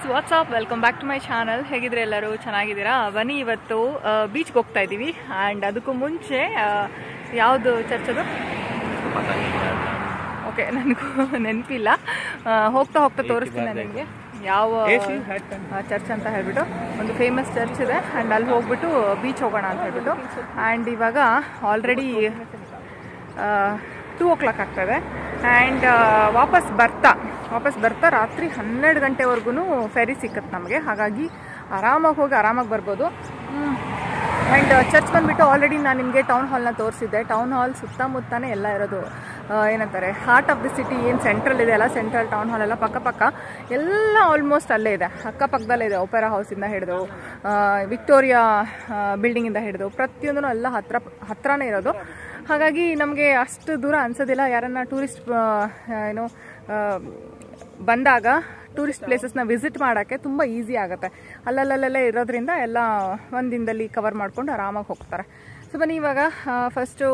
Guys what's up welcome back to my channel. ಹೇಗಿದ್ರೆ ಎಲ್ಲರೂ ಚೆನ್ನಾಗಿದ್ದೀರಾ? ಬನ್ನಿ ಇವತ್ತು ಬೀಚ್ಗೆ ಹೋಗ್ತಾ ಇದ್ದೀವಿ. ಆ್ಯಂಡ್ ಅದಕ್ಕೂ ಮುಂಚೆ ಯಾವುದು ಚರ್ಚ್ ಅದು? ಓಕೆ, ನನಗೂ ನೆನಪಿಲ್ಲ. ಹೋಗ್ತಾ ಹೋಗ್ತಾ ತೋರಿಸ್ತೀನಿ ನನಗೆ ಯಾವ ಚರ್ಚ್ ಅಂತ ಹೇಳ್ಬಿಟ್ಟು. ಒಂದು ಫೇಮಸ್ ಚರ್ಚ್ ಇದೆ ಆ್ಯಂಡ್ ಅಲ್ಲಿ ಹೋಗ್ಬಿಟ್ಟು ಬೀಚ್ ಹೋಗೋಣ ಅಂತ ಹೇಳ್ಬಿಟ್ಟು. ಆ್ಯಂಡ್ ಇವಾಗ ಆಲ್ರೆಡಿ 2 o'clock ಆಗ್ತದೆ. ಆ್ಯಂಡ್ ವಾಪಸ್ ಬರ್ತಾ ರಾತ್ರಿ 12 ಗಂಟೆವರೆಗೂ ಫೆರಿ ಸಿಕ್ಕತ್ತೆ ನಮಗೆ. ಹಾಗಾಗಿ ಆರಾಮಾಗಿ ಹೋಗಿ ಆರಾಮಾಗಿ ಬರ್ಬೋದು. ಆ್ಯಂಡ್ ಚರ್ಚ್ ಬಂದುಬಿಟ್ಟು ಆಲ್ರೆಡಿ ನಾನು ನಿಮಗೆ ಟೌನ್ ಹಾಲ್ನ ತೋರಿಸಿದ್ದೆ. ಟೌನ್ ಹಾಲ್ ಸುತ್ತಮುತ್ತನೇ ಎಲ್ಲ ಇರೋದು. ಏನಂತಾರೆ, ಹಾರ್ಟ್ ಆಫ್ ದಿ ಸಿಟಿ ಏನು ಸೆಂಟ್ರಲ್ ಇದೆ ಅಲ್ಲ, ಸೆಂಟ್ರಲ್ ಟೌನ್ ಹಾಲ್ ಎಲ್ಲ ಪಕ್ಕ ಎಲ್ಲ ಆಲ್ಮೋಸ್ಟ್ ಅಲ್ಲೇ ಇದೆ, ಅಕ್ಕಪಕ್ಕದಲ್ಲೇ ಇದೆ. ಒಪೆರಾ ಹೌಸಿಂದ ಹಿಡಿದು ವಿಕ್ಟೋರಿಯಾ ಬಿಲ್ಡಿಂಗಿಂದ ಹಿಡಿದು ಪ್ರತಿಯೊಂದೂ ಎಲ್ಲ ಹತ್ರನೇ ಇರೋದು. ಹಾಗಾಗಿ ನಮಗೆ ಅಷ್ಟು ದೂರ ಅನ್ಸೋದಿಲ್ಲ. ಯಾರನ್ನ ಟೂರಿಸ್ಟ್ ಬಂದಾಗ ಟೂರಿಸ್ಟ್ ಪ್ಲೇಸಸ್ನ ವಿಸಿಟ್ ಮಾಡೋಕ್ಕೆ ತುಂಬ ಈಸಿ ಆಗುತ್ತೆ. ಅಲ್ಲಲ್ಲೇ ಇರೋದ್ರಿಂದ ಎಲ್ಲ ಒಂದು ದಿನದಲ್ಲಿ ಕವರ್ ಮಾಡ್ಕೊಂಡು ಆರಾಮಾಗಿ ಹೋಗ್ತಾರೆ. ಸೊ ಬನ್ನಿ, ಇವಾಗ ಫಸ್ಟು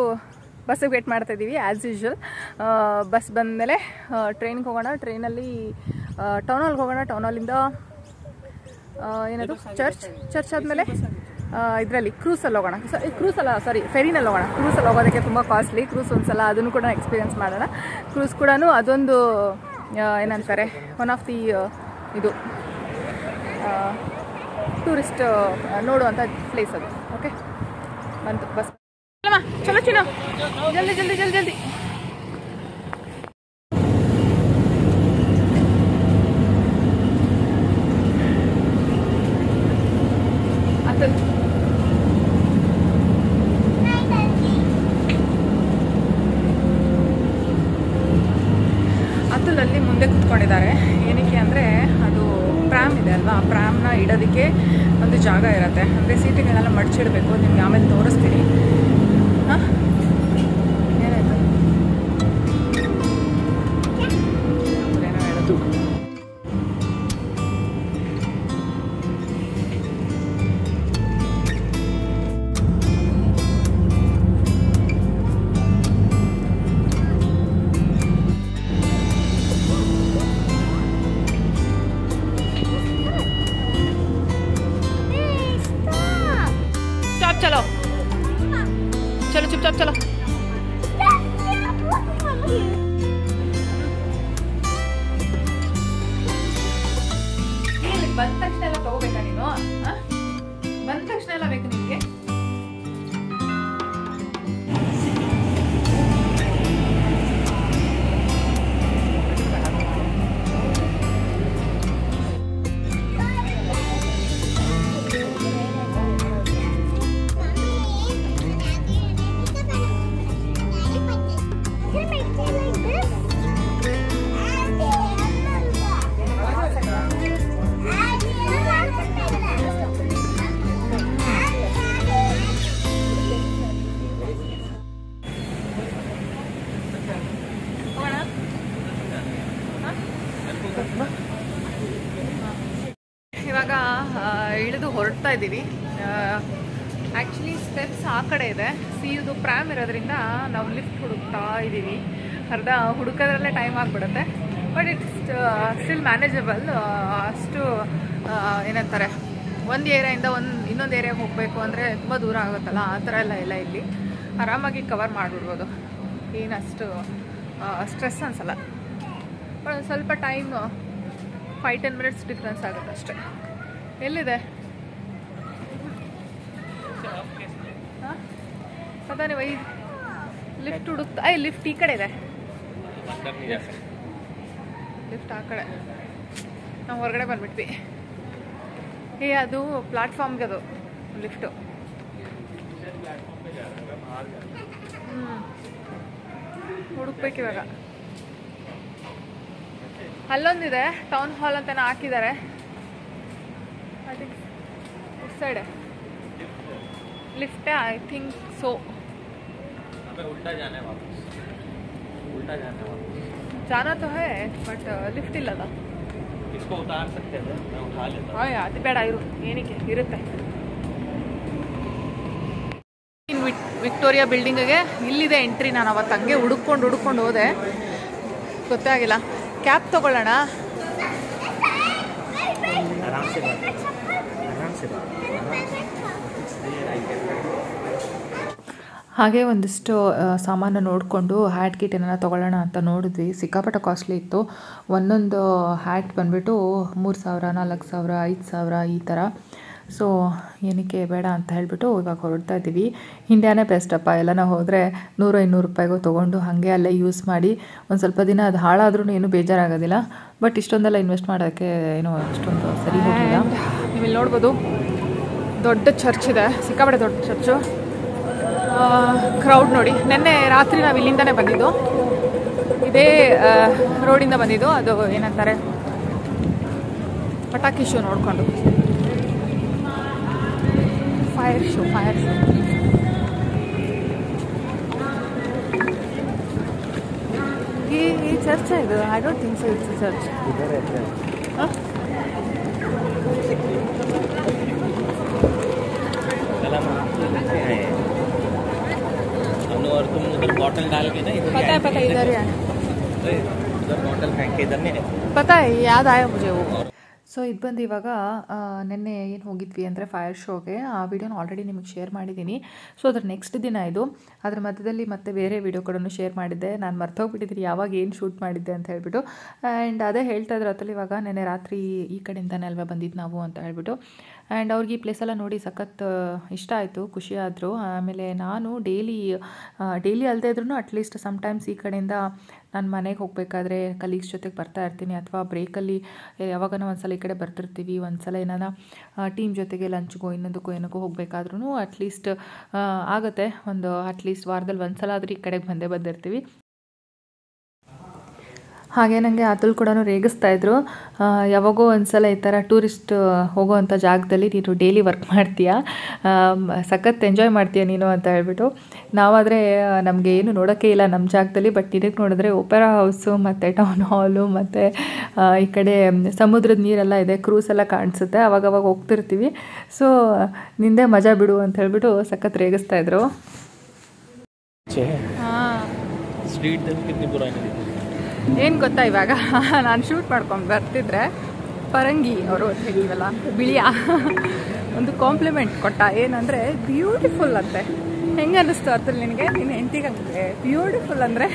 ಬಸ್ಸಿಗೆ ವೇಟ್ ಮಾಡ್ತಾ ಇದ್ದೀವಿ ಆ್ಯಸ್ ಯೂಶ್ವಲ್. ಬಸ್ ಬಂದಮೇಲೆ ಟ್ರೈನ್ಗೆ ಹೋಗೋಣ. ಟ್ರೈನಲ್ಲಿ ಟೌನ್ ಹಾಲ್ಗೆ ಹೋಗೋಣ. ಟೌನ್ ಹಾಲಿಂದ ಏನದು ಚರ್ಚ್ ಆದಮೇಲೆ ಇದರಲ್ಲಿ ಕ್ರೂಸಲ್ಲಿ ಹೋಗೋಣ. ಫೆರಿನಲ್ಲಿ ಹೋಗೋಣ. ಕ್ರೂಸಲ್ಲಿ ಹೋಗೋದಕ್ಕೆ ತುಂಬ ಕಾಸ್ಟ್ಲಿ. ಕ್ರೂಸ್ ಒಂದ್ಸಲ ಅದನ್ನು ಕೂಡ ಎಕ್ಸ್ಪೀರಿಯನ್ಸ್ ಮಾಡೋಣ. ಕ್ರೂಸ್ ಕೂಡ ಅದೊಂದು ಏನಂತಾರೆ, ಒನ್ ಆಫ್ ದಿ ಇದು ಟೂರಿಸ್ಟ್ ನೋಡುವಂಥ ಪ್ಲೇಸ್ ಅದು. ಓಕೆ, ಬಂತು ಬಸ್. ಚಲೋ ಚಿನ್ನ, ಜಲ್ದಿ ಅತುಲಲ್ಲಿ ಮುಂದೆ ಕೂತ್ಕೊಂಡಿದ್ದಾರೆ. ಏನಕ್ಕೆ ಅಂದರೆ ಅದು ಪ್ರ್ಯಾಮ್ ಇದೆ ಅಲ್ವಾ, ಆ ಪ್ರ್ಯಾಮ್ನ ಇಡೋದಕ್ಕೆ ಒಂದು ಜಾಗ ಇರುತ್ತೆ. ಅಂದರೆ ಸೀಟಿಗಳನ್ನೆಲ್ಲ ಮಡಚಿಡಬೇಕು. ನಿಮ್ಗೆ ಆಮೇಲೆ ತೋರಿಸ್ತೀನಿ. ಹಾಂ, ಏನಾಯಿತು ಏನೋ ಹೇಳೋದು. चलो चुपचाप चलो. ಬಂದ ತಕ್ಷಣ ಎಲ್ಲ ತಗೋಬೇಕಾ ನೀನು? ಬಂದ ತಕ್ಷಣ ಎಲ್ಲ ಬೇಕು ನಿಮಗೆ? ಇವಾಗ ಇಳಿದು ಹೊರಡ್ತಾ ಇದ್ದೀವಿ. ಆ್ಯಕ್ಚುಲಿ ಸ್ಟೆಪ್ಸ್ ಆ ಕಡೆ ಇದೆ. ಇದು ಪ್ರ್ಯಾಮ್ ಇರೋದ್ರಿಂದ ನಾವು ಲಿಫ್ಟ್ ಹುಡುಕ್ತಾ ಇದ್ದೀವಿ. ಅರ್ಧ ಹುಡುಕೋದ್ರಲ್ಲೇ ಟೈಮ್ ಆಗಿಬಿಡುತ್ತೆ. But it's still manageable. ಅಷ್ಟು ಏನಂತಾರೆ, ಒಂದು ಏರಿಯಾಯಿಂದ ಇನ್ನೊಂದು ಏರಿಯಾಗೆ ಹೋಗಬೇಕು ಅಂದರೆ ತುಂಬ ದೂರ ಆಗುತ್ತಲ್ಲ, ಆ ಥರ ಎಲ್ಲ ಇಲ್ಲ. ಇಲ್ಲಿ ಆರಾಮಾಗಿ ಕವರ್ ಮಾಡಿಬಿಡ್ಬೋದು. ಏನಷ್ಟು ಸ್ಟ್ರೆಸ್ ಅನಿಸಲ್ಲ. ಬಟ್ ಸ್ವಲ್ಪ ಟೈಮ್ 5-10 minutes ಡಿಫ್ರೆನ್ಸ್ ಆಗುತ್ತೆ ಅಷ್ಟೇ. ಎಲ್ಲಿದೆ ಪತಾ ನೀವು? ಲಿಫ್ಟ್ ಹುಡುಕ್ತಾ ಲಿಫ್ಟ್ ಈ ಕಡೆ ಇದೆ. ಲಿಫ್ಟ್ ಆ ಕಡೆ. ನಾವು ಹೊರಗಡೆ ಬಂದ್ಬಿಟ್ವಿ. ಅದು ಪ್ಲಾಟ್ಫಾರ್ಮ್ಗೆ ಅದು ಲಿಫ್ಟು. ಹುಡುಕ್ಬೇಕು ಇವಾಗ. ಅಲ್ಲೊಂದಿದೆ, ಟೌನ್ ಹಾಲ್ ಅಂತಾನೆ ಹಾಕಿದ್ದಾರೆ. ಐ ಥಿಂಕ್ ಉಸ್ ಸೈಡ್ लिफ्ट है, आई थिंक सो. उल्टा जाना है, जाना तो है बट लिफ्ट ಇಲ್ಲ. इसको उतार सकते हैं, मैं उठा लेता हूं. ಅದು ಬೇಡ, ಏನಕ್ಕೆ ಇರುತ್ತೆ. ವಿಕ್ಟೋರಿಯಾ ಬಿಲ್ಡಿಂಗ್ಗೆ ಇಲ್ಲಿದೆ ಎಂಟ್ರಿ. ನಾನು ಅವತ್ತು ಹಂಗೆ ಹುಡುಕೊಂಡು ಹೋದೆ, ಗೊತ್ತಾಗಿಲ್ಲ. ಕ್ಯಾಬ್ ತಗೊಳ್ಳೋಣ. ಹಾಗೆ ಒಂದಿಷ್ಟು ಸಾಮಾನು ನೋಡಿಕೊಂಡು ಹ್ಯಾಟ್ ಕಿಟ್ ಏನಾರ ತೊಗೊಳ್ಳೋಣ ಅಂತ ನೋಡಿದ್ವಿ. ಸಿಕ್ಕಾಪಟ್ಟೆ ಕಾಸ್ಟ್ಲಿ ಇತ್ತು. ಒಂದೊಂದು ಹ್ಯಾಟ್ ಬಂದುಬಿಟ್ಟು 3,000 4,000 5,000 ಈ ಥರ. ಸೊ ಏನಕ್ಕೆ ಬೇಡ ಅಂತ ಹೇಳಿಬಿಟ್ಟು ಇವಾಗ ಹೊರಡ್ತಾ ಇದ್ದೀವಿ. ಇಂಡಿಯಾನೇ ಬೆಸ್ಟಪ್ಪ. ಎಲ್ಲನ ಹೋದರೆ 100-200 ರೂಪಾಯಿಗೂ ತೊಗೊಂಡು ಹಾಗೆ ಅಲ್ಲೇ ಯೂಸ್ ಮಾಡಿ ಒಂದು ಸ್ವಲ್ಪ ದಿನ ಅದು ಹಾಳಾದ್ರೂ ಏನೂ ಬೇಜಾರಾಗೋದಿಲ್ಲ. ಬಟ್ ಇಷ್ಟೊಂದೆಲ್ಲ ಇನ್ವೆಸ್ಟ್ ಮಾಡೋಕ್ಕೆ ಏನೋ ಅಷ್ಟೊಂದು ಸರಿ ಹೋಗಲಿಲ್ಲ. ನೀವು ಇಲ್ಲಿ ನೋಡ್ಬೋದು ದೊಡ್ಡ ಚರ್ಚ್ ಇದೆ, ಸಿಕ್ಕಾಪಟ್ಟೆ ದೊಡ್ಡ ಚರ್ಚು. ಕ್ರೌಡ್ ನೋಡಿ. ನಿನ್ನೆ ರಾತ್ರಿ ನಾವು ಇಲ್ಲಿಂದನೇ ಬಂದಿದ್ದು, ಇದೇ ರೋಡಿಂದ ಬಂದಿದ್ದು. ಅದು ಏನಂತಾರೆ ಪಟಾಕಿ ಶೋ ನೋಡಿಕೊಂಡು, ಫೈರ್ ಶೋ. ಈ ಚರ್ಚ್ ಇದು? I don't think so it's church. और तुम उधर बॉटल डाल के ना इधर पता इधर है, उधर बॉटल फेंक के इधर नहीं पता है, याद आया मुझे वो. ಸೊ ಇದು ಬಂದು ಇವಾಗ ನಿನ್ನೆ ಏನು ಹೋಗಿದ್ವಿ ಅಂದರೆ ಫೈರ್ ಶೋಗೆ. ಆ ವಿಡಿಯೋನ ಆಲ್ರೆಡಿ ನಿಮಗೆ ಶೇರ್ ಮಾಡಿದ್ದೀನಿ. ಸೊ ಅದ್ರ ನೆಕ್ಸ್ಟ್ ದಿನ ಇದು. ಅದರ ಮಧ್ಯದಲ್ಲಿ ಮತ್ತೆ ಬೇರೆ ವಿಡಿಯೋ ಕೂಡ ಶೇರ್ ಮಾಡಿದ್ದೆ. ನಾನು ಮರ್ತೋಗ್ಬಿಟ್ಟಿದ್ದೀನಿ ಯಾವಾಗ ಏನು ಶೂಟ್ ಮಾಡಿದ್ದೆ ಅಂತ ಹೇಳ್ಬಿಟ್ಟು. ಆ್ಯಂಡ್ ಅದೇ ಹೇಳ್ತಾ ಇದ್ರು ಅತ್ತಲ್ಲಿ ಇವಾಗ ನೆನ್ನೆ ರಾತ್ರಿ ಈ ಕಡೆಯಿಂದನೇ ಅಲ್ವಾ ಬಂದಿದ್ದು ನಾವು ಅಂತ ಹೇಳ್ಬಿಟ್ಟು. ಆ್ಯಂಡ್ ಅವ್ರಿಗೆ ಈ ಪ್ಲೇಸೆಲ್ಲ ನೋಡಿ ಸಖತ್ ಇಷ್ಟ ಆಯಿತು, ಖುಷಿ ಆದರು. ಆಮೇಲೆ ನಾನು ಡೈಲಿ ಅಲ್ಲದೆ ಇದ್ರೂ ಅಟ್ಲೀಸ್ಟ್ ಸಮ್ಟೈಮ್ಸ್ ಈ ಕಡೆಯಿಂದ ನಾನು ಮನೆಗೆ ಹೋಗಬೇಕಾದ್ರೆ ಕಲೀಗ್ಸ್ ಜೊತೆಗೆ ಬರ್ತಾ ಇರ್ತೀನಿ, ಅಥವಾ ಬ್ರೇಕಲ್ಲಿ ಯಾವಾಗನೋ ಒಂದ್ಸಲ ಈ ಕಡೆ ಬರ್ತಿರ್ತೀವಿ. ಒಂದ್ಸಲ ಏನಾರ ಟೀಮ್ ಜೊತೆಗೆ ಲಂಚ್ಗೋ ಇನ್ನೊಂದಕ್ಕೋ ಏನಕ್ಕೋ ಹೋಗಬೇಕಾದ್ರೂ ಅಟ್ಲೀಸ್ಟ್ ಆಗುತ್ತೆ. ಒಂದು ಅಟ್ಲೀಸ್ಟ್ ವಾರದಲ್ಲಿ ಒಂದ್ಸಲ ಆದರೂ ಈ ಕಡೆಗೆ ಬಂದಿರ್ತೀವಿ. ಹಾಗೆ ನನಗೆ ಅತುಲ್ ಕೂಡ ರೇಗಿಸ್ತಾ ಇದ್ರು, ಯಾವಾಗೋ ಒಂದ್ಸಲ ಈ ಥರ ಟೂರಿಸ್ಟ್ ಹೋಗೋವಂಥ ಜಾಗದಲ್ಲಿ ನೀನು ಡೈಲಿ ವರ್ಕ್ ಮಾಡ್ತೀಯಾ, ಸಖತ್ ಎಂಜಾಯ್ ಮಾಡ್ತೀಯ ನೀನು ಅಂತ ಹೇಳ್ಬಿಟ್ಟು. ನಾವಾದರೆ ನಮಗೆ ಏನು ನೋಡೋಕ್ಕೆ ಇಲ್ಲ ನಮ್ಮ ಜಾಗದಲ್ಲಿ. ಬಟ್ ಇದಕ್ಕೆ ನೋಡಿದ್ರೆ ಒಪೆರಾ ಹೌಸು ಮತ್ತು ಟೌನ್ ಹಾಲು ಮತ್ತು ಈ ಕಡೆ ಸಮುದ್ರದ ನೀರೆಲ್ಲ ಇದೆ, ಕ್ರೂಸ್ ಎಲ್ಲ ಕಾಣಿಸುತ್ತೆ. ಅವಾಗವಾಗ ಹೋಗ್ತಿರ್ತೀವಿ. ಸೊ ನಿಂದೆ ಮಜಾ ಬಿಡು ಅಂತ ಹೇಳ್ಬಿಟ್ಟು ಸಖತ್ ರೇಗಿಸ್ತಾ ಇದ್ರು. ಏನು ಗೊತ್ತಾ, ಇವಾಗ ನಾನು ಶೂಟ್ ಮಾಡ್ಕೊಂಡು ಬರ್ತಿದ್ರೆ ಪರಂಗಿ ಅವರು ಹೇಳಿವಲ್ಲ ಬಿಳಿಯ ಒಂದು ಕಾಂಪ್ಲಿಮೆಂಟ್ ಕೊಟ್ಟ. ಏನಂದರೆ ಬ್ಯೂಟಿಫುಲ್ ಅಂತೆ. ಹೆಂಗೆ ಅನ್ನಿಸ್ತು ಅರ್ಥದಲ್ಲಿ ನಿನಗೆ? ನಿನ್ನ ಹೆಂಡತಿಗೆ ಬ್ಯೂಟಿಫುಲ್ ಅಂದರೆ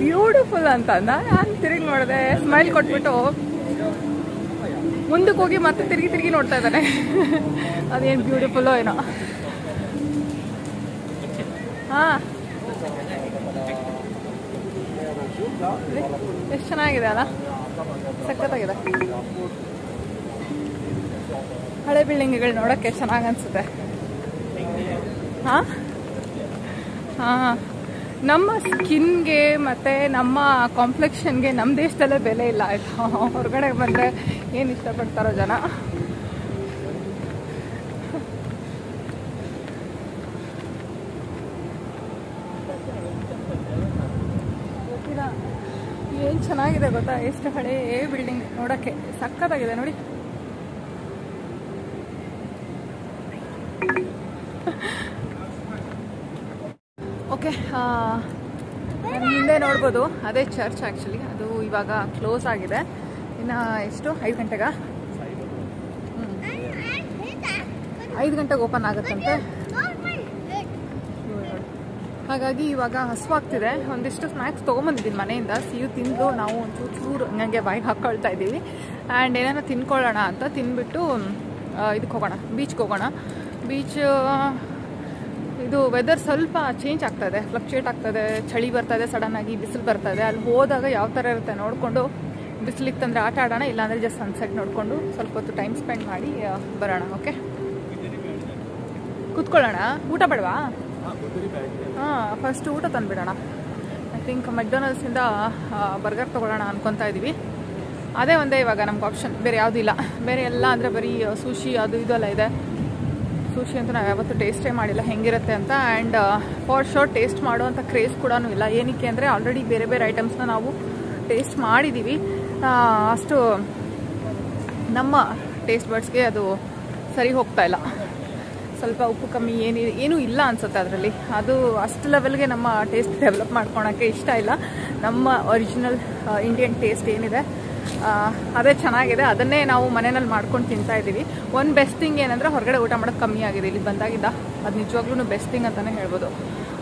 ಬ್ಯೂಟಿಫುಲ್ ಅಂತ ನಾನು ತಿರುಗಿ ನೋಡಿದೆ, ಸ್ಮೈಲ್ ಕೊಟ್ಬಿಟ್ಟು ಮುಂದಕ್ಕೆ ಹೋಗಿ ಮತ್ತೆ ತಿರುಗಿ ನೋಡ್ತಾ ಇದ್ದಾನೆ. ಅದೇನು ಬ್ಯೂಟಿಫುಲ್ಲೋ ಏನೋ. ಹಾಂ, ಎಷ್ಟು ಚೆನ್ನಾಗಿದೆ ಅಲ್ಲ, ಸಖತ್ತಾಗಿದೆ. ಹಳೆ ಬಿಲ್ಡಿಂಗ್ಗಳು ನೋಡೋಕ್ಕೆ ಚೆನ್ನಾಗಿ ಅನಿಸುತ್ತೆ. ಹಾಂ ಹಾಂ, ನಮ್ಮ ಸ್ಕಿನ್ಗೆ ಮತ್ತು ನಮ್ಮ ಕಾಂಪ್ಲೆಕ್ಷನ್ಗೆ ನಮ್ಮ ದೇಶದಲ್ಲೇ ಬೆಲೆ ಇಲ್ಲ ಆಯಿತಾ. ಹೊರಗಡೆ ಬಂದರೆ ಏನು ಇಷ್ಟಪಡ್ತಾರೋ ಜನ. ಏನು ಚೆನ್ನಾಗಿದೆ ಗೊತ್ತಾ, ಎಷ್ಟು ಹಳೇ ಬಿಲ್ಡಿಂಗ್ ನೋಡೋಕ್ಕೆ ಸಖತ್ತಾಗಿದೆ ನೋಡಿ. ಓಕೆ, ಹಿಂದೆ ನೋಡ್ಬೋದು ಅದೇ ಚರ್ಚ್. ಆ್ಯಕ್ಚುಲಿ ಅದು ಇವಾಗ ಕ್ಲೋಸ್ ಆಗಿದೆ. ಇನ್ನು ಎಷ್ಟು 5 ಗಂಟೆಗ 5 ಗಂಟೆಗೆ ಓಪನ್ ಆಗುತ್ತಂತೆ. ಹಾಗಾಗಿ ಇವಾಗ ಹಸುವಾಗ್ತಿದೆ. ಒಂದಿಷ್ಟು ಸ್ನ್ಯಾಕ್ಸ್ ತೊಗೊಂಬಂದಿದ್ದೀನಿ ಮನೆಯಿಂದ. ಸಿಹಿ ತಿಂದು ನಾವು ಒಂಚೂರು ಹಂಗೆ ಬಾಯಿಗೆ ಹಾಕ್ಕೊಳ್ತಾ ಇದ್ದೀವಿ. ಆ್ಯಂಡ್ ಏನಾರ ತಿನ್ಕೊಳ್ಳೋಣ ಅಂತ ತಿಂದ್ಬಿಟ್ಟು ಇದಕ್ಕೆ ಹೋಗೋಣ, ಬೀಚ್ಗೆ ಹೋಗೋಣ. ಬೀಚ್ ಇದು ವೆದರ್ ಸ್ವಲ್ಪ ಚೇಂಜ್ ಆಗ್ತಾಯಿದೆ, ಫ್ಲಕ್ಚುಯೇಟ್ ಆಗ್ತದೆ. ಚಳಿ ಬರ್ತಾಯಿದೆ, ಸಡನ್ನಾಗಿ ಬಿಸಿಲು ಬರ್ತಾಯಿದೆ. ಅಲ್ಲಿ ಹೋದಾಗ ಯಾವ ಥರ ಇರುತ್ತೆ ನೋಡಿಕೊಂಡು ಬಿಸಿಲಿಗೆ ತಂದರೆ ಆಟ ಆಡೋಣ, ಇಲ್ಲಾಂದರೆ ಜಸ್ಟ್ ಸನ್ಸೆಟ್ ನೋಡಿಕೊಂಡು ಸ್ವಲ್ಪ ಹೊತ್ತು ಟೈಮ್ ಸ್ಪೆಂಡ್ ಮಾಡಿ ಬರೋಣ. ಓಕೆ, ಕೂತ್ಕೊಳ್ಳೋಣ. ಊಟ ಬೇಡವಾ? ಹಾಂ, ಫಸ್ಟ್ ಊಟ ತಂದುಬಿಡೋಣ. ಐ ಥಿಂಕ್ ಮೆಕ್ಡೊನಾಲ್ಡ್ಸಿಂದ ಬರ್ಗರ್ ತೊಗೊಳ್ಳೋಣ ಅನ್ಕೊತಾ ಇದ್ದೀವಿ. ಅದೇ ಒಂದೇ ಇವಾಗ ನಮ್ಗೆ ಆಪ್ಷನ್, ಬೇರೆ ಯಾವುದೂ ಇಲ್ಲ. ಬೇರೆ ಎಲ್ಲ ಅಂದರೆ ಬರೀ ಸುಶಿ ಅದು ಇದೆಲ್ಲ ಇದೆ. ಸುಶಿ ಅಂತೂ ನಾವು ಯಾವತ್ತೂ ಟೇಸ್ಟೇ ಮಾಡಿಲ್ಲ ಹೆಂಗಿರುತ್ತೆ ಅಂತ. ಆ್ಯಂಡ್ ಫಾರ್ ಶೋರ್ ಟೇಸ್ಟ್ ಮಾಡುವಂಥ ಕ್ರೇಜ್ ಕೂಡ ಇಲ್ಲ. ಏನಕ್ಕೆ ಅಂದರೆ ಆಲ್ರೆಡಿ ಬೇರೆ ಬೇರೆ ಐಟಮ್ಸ್ನ ನಾವು ಟೇಸ್ಟ್ ಮಾಡಿದ್ದೀವಿ. ಅಷ್ಟು ನಮ್ಮ ಟೇಸ್ಟ್ ಬಡ್ಸ್ಗೆ ಅದು ಸರಿ ಹೋಗ್ತಾ ಇಲ್ಲ. ಸ್ವಲ್ಪ ಉಪ್ಪು ಕಮ್ಮಿ ಏನೂ ಇಲ್ಲ ಅನಿಸುತ್ತೆ ಅದರಲ್ಲಿ. ಅದು ಅಷ್ಟು ಲೆವೆಲ್ಗೆ ನಮ್ಮ ಟೇಸ್ಟ್ ಡೆವಲಪ್ ಮಾಡ್ಕೊಳಕ್ಕೆ ಇಷ್ಟ ಇಲ್ಲ. ನಮ್ಮ ಒರಿಜಿನಲ್ ಇಂಡಿಯನ್ ಟೇಸ್ಟ್ ಏನಿದೆ ಅದೇ ಚೆನ್ನಾಗಿದೆ. ಅದನ್ನೇ ನಾವು ಮನೆಯಲ್ಲಿ ಮಾಡ್ಕೊಂಡು ತಿಂತಾ ಇದ್ದೀವಿ. ಒಂದು ಬೆಸ್ಟ್ ಥಿಂಗ್ ಏನಂದರೆ ಹೊರಗಡೆ ಊಟ ಮಾಡೋದು ಕಮ್ಮಿ ಆಗಿದೆ ಇಲ್ಲಿ ಬಂದಾಗಿದ್ದ. ಅದು ನಿಜವಾಗ್ಲೂ ಬೆಸ್ಟ್ ಥಿಂಗ್ ಅಂತಲೇ ಹೇಳ್ಬೋದು.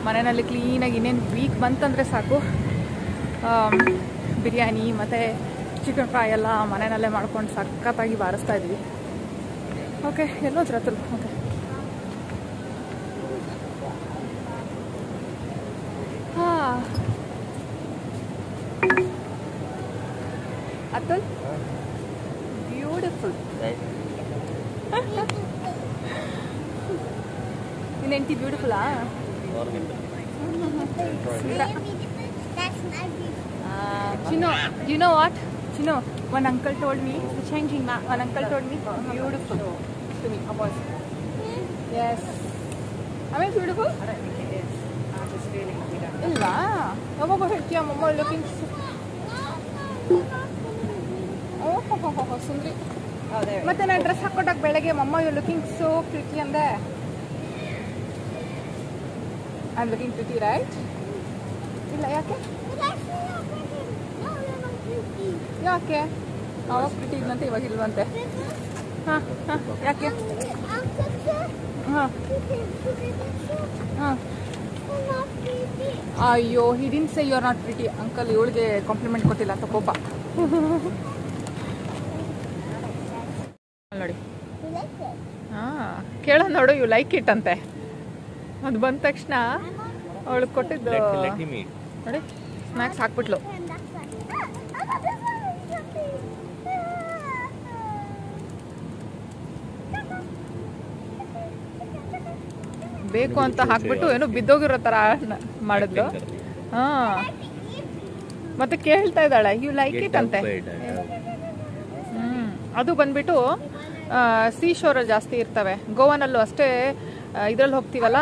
ಮನೆಯಲ್ಲಿ ಕ್ಲೀನಾಗಿ ಇನ್ನೇನು ವೀಕ್ ಬಂತಂದರೆ ಸಾಕು ಬಿರಿಯಾನಿ ಮತ್ತು ಚಿಕನ್ ಫ್ರೈ ಎಲ್ಲ ಮನೆಯಲ್ಲೇ ಮಾಡ್ಕೊಂಡು ಸಖತ್ತಾಗಿ ಬಾರಿಸ್ತಾ ಇದ್ವಿ. ಓಕೆ, ಎಲ್ಲೋದ್ರ ಅತುಲ್? ಓಕೆ, ಹಾಂ ಅತುಲ್, ಬ್ಯೂಟಿಫುಲ್. ನಿನ್ನ ಹೆಂಡತಿ ಬ್ಯೂಟಿಫುಲ್ಲಾ? Chino, you know what? Chino, one uncle told me, changing ma. One uncle told me, beautiful to me. A boy. Yes. Am I beautiful? I don't think it is. I'm just feeling it. Illa. Mama go ahead, yeah. Mama looking. Oh, Sundri. Oh, there. ಮತ್ತೆ ನಾನು dress ಹಾಕೊಂಡಾಗ ಬೆಳಗ್ಗೆ ಮಮ್ಮ you looking so pretty ಅಂದೆ. I am looking pretty right? ಇಲ್ಲ, ಯಾಕೆ? ಯಾಕೆ ಅವಾಗ pretty ಇದ್ದಂತೆ ಇವಾಗ ಇಲ್ವಂತೆ? ಹಾಂ ಹಾಂ, ಯಾಕೆ? ಹಾಂ ಹಾಂ. ಅಯ್ಯೋ, he didn't say you are not pretty. Uncle ಇವಳಿಗೆ ಕಾಂಪ್ಲಿಮೆಂಟ್ ಕೊಟ್ಟಿಲ್ಲ ಅಂತ ಕೋಪ. ನೋಡಿ, ಹಾಂ, ಕೇಳೋ ನೋಡು, ಯು ಲೈಕ್ ಇಟ್ ಅಂತೆ. ಅದು ಬಂದ ತಕ್ಷಣ ಅವಳಿಗೆ ಕೊಟ್ಟಿದ್ದು ನೋಡಿ, ಸ್ನ್ಯಾಕ್ಸ್ ಹಾಕ್ಬಿಟ್ಲು. ಬೇಕು ಅಂತ ಹಾಕ್ಬಿಟ್ಟು ಏನೋ ಬಿದ್ದೋಗಿರೋ ಥರ ಮಾಡಿದ್ಲು. ಹಾಂ, ಮತ್ತೆ ಕೇಳ್ತಾ ಇದ್ದಾಳೆ ಯು ಲೈಕ್ ಇಟ್ ಅಂತೆ. ಅದು ಬಂದ್ಬಿಟ್ಟು ಸೀ ಶೋರಲ್ಲಿ ಜಾಸ್ತಿ ಇರ್ತವೆ. ಗೋವಾನಲ್ಲೂ ಅಷ್ಟೇ. ಇದರಲ್ಲಿ ಹೋಗ್ತೀವಲ್ಲ,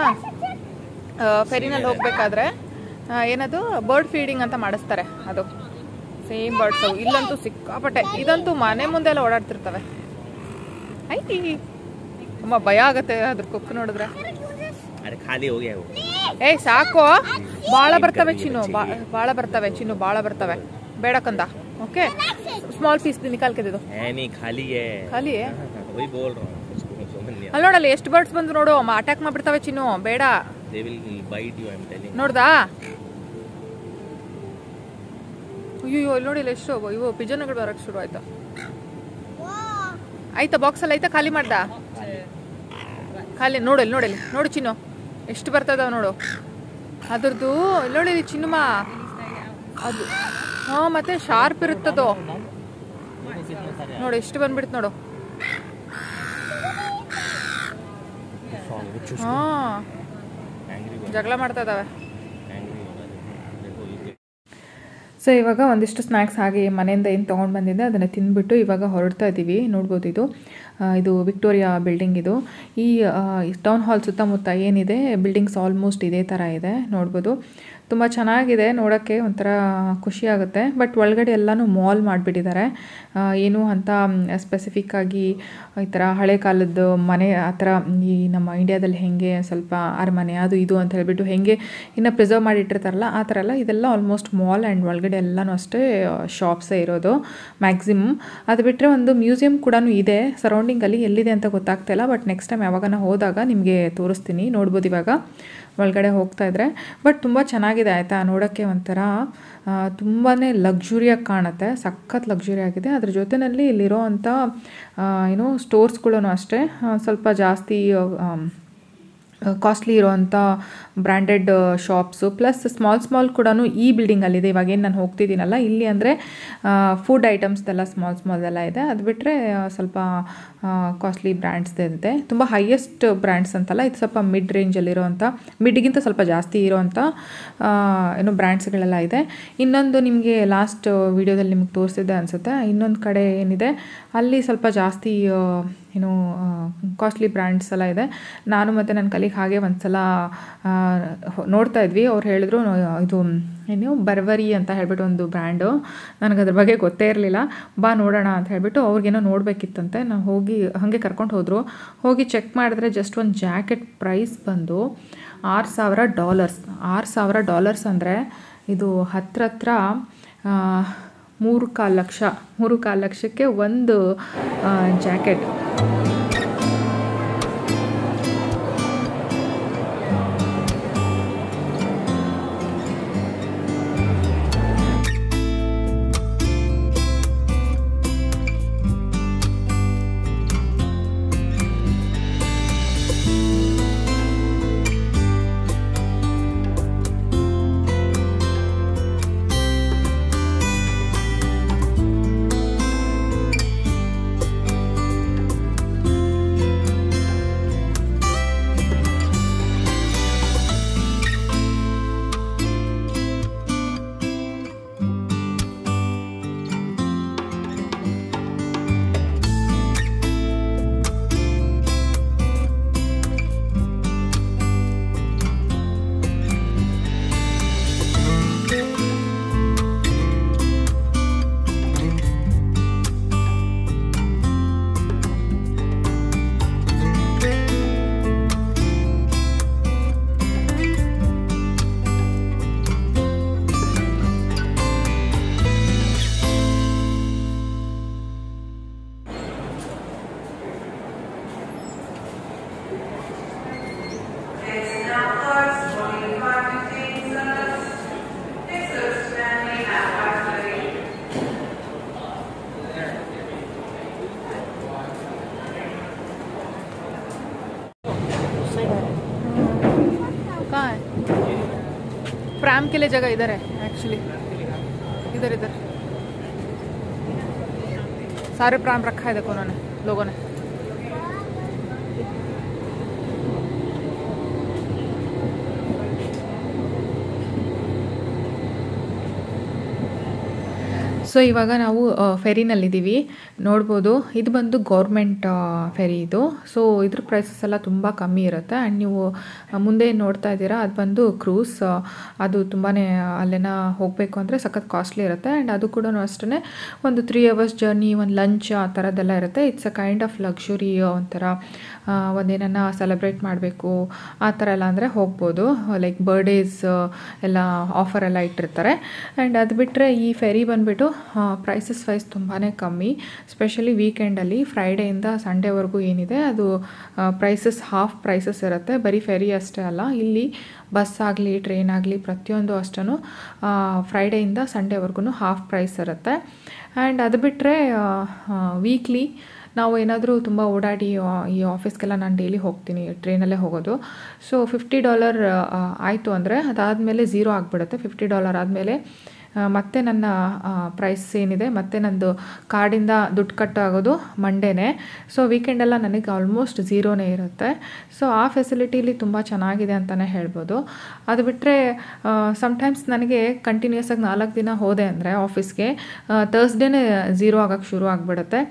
ಫೆರಿನಲ್ಲಿ ಹೋಗ್ಬೇಕಾದ್ರೆ ಏನದು ಬರ್ಡ್ ಫೀಡಿಂಗ್ ಅಂತ ಮಾಡಿಸ್ತಾರೆ. ಅದು ಸೇಮ್ ಬರ್ಡ್ಸ್ ಅವು. ಇಲ್ಲಂತೂ ಸಿಕ್ಕಾಪಟ್ಟೆ. ಇದಂತೂ ಮನೆ ಮುಂದೆ ಎಲ್ಲ ಓಡಾಡ್ತಿರ್ತವೆ. ಐತಿ ಅಮ್ಮ, ಭಯ ಆಗತ್ತೆ ಅದ್ರ ಕೊಕ್ಕು ನೋಡಿದ್ರೆ. ಏಯ್ ಸಾಕು, ಭಾಳ ಬರ್ತವೆ ಚಿನ್ನು, ಭಾಳ ಬರ್ತವೆ ಚಿನ್ನು, ಭಾಳ ಬರ್ತವೆ. ಬೇಡ ಕಂದ. ಓಕೆ, ಸ್ಮಾಲ್ ಪೀಸ್ ನಿಕಾಲ್ ಕೆ ದೇದೋ. ಖಾಲಿ ಅಲ್ಲಿ ನೋಡಲ್ಲ ಎಷ್ಟು ಬರ್ಡ್ಸ್ ಬಂದು ನೋಡು, ಅಟ್ಯಾಕ್ ಮಾಡ್ಬಿಡ್ತವೆ ಚಿನ್ನು. ಬೇಡ, ನೋಡ್ದಾ? ಅಯ್ಯೋ, ಇಲ್ಲಿ ನೋಡಿಲ್ಲ ಎಷ್ಟು ಇವು ಪಿಜನ್ಗಳು ಬರಕ್ಕೆ ಶುರು ಆಯ್ತಾ? ಆಯ್ತಾ? ಬಾಕ್ಸಲ್ಲಿ ಆಯ್ತಾ? ಖಾಲಿ ಮಾಡ್ದ? ಖಾಲಿ ನೋಡು, ಇಲ್ಲಿ ನೋಡಿಲ್ಲ ನೋಡು ಚಿನ್ನು, ಎಷ್ಟು ಬರ್ತದ ನೋಡು ಅದ್ರದ್ದು. ಇಲ್ಲಿ ನೋಡಿ ಚಿನ್ನಮ್ಮ, ಅದು ಹಾಂ, ಮತ್ತೆ ಶಾರ್ಪ್ ಇರುತ್ತದು ನೋಡು, ಎಷ್ಟು ಬಂದ್ಬಿಡ್ತು ನೋಡು. ಹಾಂ, ಜಗಳ ಮಾಡ್ತಾ ಇದ್ದಾವೆ. ಸೊ ಇವಾಗ ಒಂದಿಷ್ಟು ಸ್ನ್ಯಾಕ್ಸ್ ಹಾಗೆ ಮನೆಯಿಂದ ಏನು ತೊಗೊಂಡು ಬಂದಿದ್ದೆ ಅದನ್ನು ತಿಂದ್ಬಿಟ್ಟು ಇವಾಗ ಹೊರಡ್ತಾ ಇದ್ದೀವಿ. ನೋಡ್ಬೋದು, ಇದು ವಿಕ್ಟೋರಿಯಾ ಬಿಲ್ಡಿಂಗ್. ಇದು ಈ ಟೌನ್ ಹಾಲ್ ಸುತ್ತಮುತ್ತ ಏನಿದೆ ಬಿಲ್ಡಿಂಗ್ಸ್ ಆಲ್ಮೋಸ್ಟ್ ಇದೇ ಥರ ಇದೆ. ನೋಡ್ಬೋದು, ತುಂಬ ಚೆನ್ನಾಗಿದೆ ನೋಡೋಕ್ಕೆ, ಒಂಥರ ಖುಷಿಯಾಗುತ್ತೆ. ಬಟ್ ಒಳಗಡೆ ಎಲ್ಲನೂ ಮಾಲ್ ಮಾಡಿಬಿಟ್ಟಿದ್ದಾರೆ. ಏನು ಅಂತ ಸ್ಪೆಸಿಫಿಕ್ಕಾಗಿ ಈ ಥರ ಹಳೆ ಕಾಲದ್ದು ಮನೆ ಆ ಥರ ಈ ನಮ್ಮ ಇಂಡಿಯಾದಲ್ಲಿ ಹೆಂಗೆ ಸ್ವಲ್ಪ ಅರಮನೆ ಅದು ಇದು ಅಂತ ಹೇಳಿಬಿಟ್ಟು ಹೆಂಗೆ ಇನ್ನು ಪ್ರಿಸರ್ವ್ ಮಾಡಿಟ್ಟಿರ್ತಾರಲ್ಲ ಆ ಥರ ಎಲ್ಲ ಇದೆಲ್ಲ ಆಲ್ಮೋಸ್ಟ್ ಮಾಲ್. ಆ್ಯಂಡ್ ಒಳಗಡೆ ಎಲ್ಲನೂ ಅಷ್ಟೇ ಶಾಪ್ಸೇ ಇರೋದು ಮ್ಯಾಕ್ಸಿಮಮ್. ಅದು ಬಿಟ್ಟರೆ ಒಂದು ಮ್ಯೂಸಿಯಂ ಕೂಡ ಇದೆ ಸರೌಂಡಿಂಗಲ್ಲಿ. ಎಲ್ಲಿದೆ ಅಂತ ಗೊತ್ತಾಗ್ತಾಯಿಲ್ಲ, ಬಟ್ ನೆಕ್ಸ್ಟ್ ಟೈಮ್ ಯಾವಾಗ ಹೋದಾಗ ನಿಮಗೆ ತೋರಿಸ್ತೀನಿ. ನೋಡ್ಬೋದು ಇವಾಗ ಒಳಗಡೆ ಹೋಗ್ತಾ ಇದ್ರೆ. ಬಟ್ ತುಂಬ ಚೆನ್ನಾಗಿದೆ ಆಯಿತಾ, ನೋಡೋಕ್ಕೆ ಒಂಥರ ತುಂಬಾ ಲಕ್ಸುರಿಯಾಗಿ ಕಾಣುತ್ತೆ, ಸಖತ್ ಲಕ್ಸುರಿ ಆಗಿದೆ. ಅದ್ರ ಜೊತೆಯಲ್ಲಿ ಇಲ್ಲಿರೋ ಅಂಥ ಏನು ಸ್ಟೋರ್ಸ್ಗಳೂ ಅಷ್ಟೇ ಸ್ವಲ್ಪ ಜಾಸ್ತಿ ಕಾಸ್ಟ್ಲಿ ಇರೋವಂಥ ಬ್ರ್ಯಾಂಡೆಡ್ ಶಾಪ್ಸು ಪ್ಲಸ್ ಸ್ಮಾಲ್ ಕೂಡ ಈ ಬಿಲ್ಡಿಂಗಲ್ಲಿದೆ. ಇವಾಗೇನು ನಾನು ಹೋಗ್ತಿದ್ದೀನಲ್ಲ ಇಲ್ಲಿ ಅಂದರೆ ಫುಡ್ ಐಟಮ್ಸ್ದೆಲ್ಲ ಸ್ಮಾಲ್ ಇದೆ. ಅದು ಬಿಟ್ಟರೆ ಸ್ವಲ್ಪ ಕಾಸ್ಟ್ಲಿ ಬ್ರ್ಯಾಂಡ್ಸ್ದಿದೆ. ತುಂಬ ಹೈಯೆಸ್ಟ್ ಬ್ರ್ಯಾಂಡ್ಸ್ ಅಂತಲ್ಲ, ಇದು ಸ್ವಲ್ಪ ಮಿಡ್ ರೇಂಜಲ್ಲಿರೋವಂಥ, ಮಿಡ್ಗಿಂತ ಸ್ವಲ್ಪ ಜಾಸ್ತಿ ಇರೋವಂಥ ಏನೋ ಬ್ರ್ಯಾಂಡ್ಸ್ಗಳೆಲ್ಲ ಇದೆ. ಇನ್ನೊಂದು ನಿಮಗೆ ಲಾಸ್ಟ್ ವೀಡಿಯೋದಲ್ಲಿ ನಿಮ್ಗೆ ತೋರಿಸಿದ್ದೆ ಅನಿಸುತ್ತೆ, ಇನ್ನೊಂದು ಕಡೆ ಏನಿದೆ ಅಲ್ಲಿ ಸ್ವಲ್ಪ ಜಾಸ್ತಿ ಏನೋ ಕಾಸ್ಟ್ಲಿ ಬ್ರ್ಯಾಂಡ್ಸ್ ಎಲ್ಲ ಇದೆ. ನಾನು ಮತ್ತು ನನ್ನ ಕಲಿಗೆ ಹಾಗೆ ಒಂದು ಸಲ ನೋಡ್ತಾ ಇದ್ವಿ. ಅವ್ರು ಹೇಳಿದ್ರು ಇದು ಏನು ಬರ್ವರಿ ಅಂತ ಹೇಳ್ಬಿಟ್ಟು ಒಂದು ಬ್ರ್ಯಾಂಡು, ನನಗೆ ಅದ್ರ ಬಗ್ಗೆ ಗೊತ್ತೇ ಇರಲಿಲ್ಲ. ಬಾ ನೋಡೋಣ ಅಂತ ಹೇಳ್ಬಿಟ್ಟು ಅವ್ರಿಗೇನೋ ನೋಡಬೇಕಿತ್ತಂತೆ. ನಾವು ಹೋಗಿ ಹಾಗೆ ಕರ್ಕೊಂಡು ಹೋದರು. ಹೋಗಿ ಚೆಕ್ ಮಾಡಿದ್ರೆ ಜಸ್ಟ್ ಒಂದು ಜಾಕೆಟ್ ಪ್ರೈಸ್ ಬಂದು $6,000. $6,000 ಅಂದರೆ ಇದು ಹತ್ರ 3.25 ಲಕ್ಷ. 3.25 ಲಕ್ಷಕ್ಕೆ ಒಂದು ಜಾಕೆಟ್. प्राम के लिए जगह इधर है एक्चुअली, इधर इधर सारे प्राम रखा है देखो उन्होंने, लोगों ने. ಸೊ ಇವಾಗ ನಾವು ಫೆರಿನಲ್ಲಿದ್ದೀವಿ, ನೋಡ್ಬೋದು. ಇದು ಬಂದು ಗೌರ್ಮೆಂಟ್ ಫೆರಿ ಇದು. ಸೊ ಇದ್ರ ಪ್ರೈಸಸ್ ಎಲ್ಲ ತುಂಬ ಕಮ್ಮಿ ಇರುತ್ತೆ. ಆ್ಯಂಡ್ ನೀವು ಮುಂದೆ ನೋಡ್ತಾ ಇದ್ದೀರಾ ಅದು ಬಂದು ಕ್ರೂಸ್. ಅದು ತುಂಬಾ ಅಲ್ಲೇನ ಹೋಗಬೇಕು ಅಂದರೆ ಸಖತ್ ಕಾಸ್ಟ್ಲಿ ಇರುತ್ತೆ. ಆ್ಯಂಡ್ ಅದು ಕೂಡ ಅಷ್ಟೇ ಒಂದು 3 hours ಜರ್ನಿ, ಒಂದು ಲಂಚ್ ಆ ಥರದ್ದೆಲ್ಲ ಇರುತ್ತೆ. It's a kind of luxury. ಒಂಥರ ಒಂದೇನನ್ನ ಸೆಲೆಬ್ರೇಟ್ ಮಾಡಬೇಕು ಆ ಥರ ಎಲ್ಲ ಅಂದರೆ ಹೋಗ್ಬೋದು. ಲೈಕ್ ಬರ್ಡೇಸ್ ಎಲ್ಲ ಆಫರ್ ಎಲ್ಲ ಇಟ್ಟಿರ್ತಾರೆ. ಆ್ಯಂಡ್ ಅದು ಬಿಟ್ಟರೆ ಈ ಫೆರಿ ಬಂದುಬಿಟ್ಟು ಪ್ರೈಸಸ್ ವೈಸ್ ತುಂಬಾ ಕಮ್ಮಿ. ಸ್ಪೆಷಲಿ ವೀಕೆಂಡಲ್ಲಿ ಫ್ರೈಡೆಯಿಂದ ಸಂಡೇವರೆಗೂ ಏನಿದೆ ಅದು ಪ್ರೈಸಸ್ ಹಾಫ್ ಪ್ರೈಸಸ್ ಇರುತ್ತೆ. ಬರೀ ಫೆರಿ ಅಷ್ಟೇ ಅಲ್ಲ, ಇಲ್ಲಿ ಬಸ್ ಆಗಲಿ ಟ್ರೈನ್ ಆಗಲಿ ಪ್ರತಿಯೊಂದು ಅಷ್ಟೂ ಫ್ರೈಡೆಯಿಂದ ಸಂಡೇವರೆಗೂ ಹಾಫ್ ಪ್ರೈಸ್ ಇರುತ್ತೆ. ಆ್ಯಂಡ್ ಅದು ಬಿಟ್ಟರೆ ವೀಕ್ಲಿ ನಾವು ಏನಾದರೂ ತುಂಬ ಓಡಾಡಿ ಈ ಆಫೀಸ್ಗೆಲ್ಲ ನಾನು ಡೈಲಿ ಹೋಗ್ತೀನಿ, ಟ್ರೈನಲ್ಲೇ ಹೋಗೋದು. ಸೊ $50 ಆಯಿತು ಅಂದರೆ ಅದಾದಮೇಲೆ ಝೀರೋ ಆಗಿಬಿಡುತ್ತೆ. $50 ಆದಮೇಲೆ ಮತ್ತೆ ನನ್ನ ಪ್ರೈಸ್ ಏನಿದೆ ಮತ್ತೆ ನಂದು ಕಾರ್ಡಿಂದ ದುಡ್ಡು ಕಟ್ಟಾಗೋದು ಮಂಡೇನೇ. ಸೊ ವೀಕೆಂಡೆಲ್ಲ ನನಗೆ ಆಲ್ಮೋಸ್ಟ್ ಝೀರೋನೇ ಇರುತ್ತೆ. ಸೊ ಆ ಫೆಸಿಲಿಟಿಲಿ ತುಂಬ ಚೆನ್ನಾಗಿದೆ ಅಂತಲೇ ಹೇಳ್ಬೋದು. ಅದು ಬಿಟ್ಟರೆ ಸಮ್ಟೈಮ್ಸ್ ನನಗೆ ಕಂಟಿನ್ಯೂಸ್ ಆಗಿ 4 ದಿನ ಹೋದೆ ಅಂದರೆ ಆಫೀಸ್ಗೆ, ಥರ್ಸ್ಡೇನೇ ಝೀರೋ ಆಗೋಕ್ಕೆ ಶುರು ಆಗಿಬಿಡುತ್ತೆ.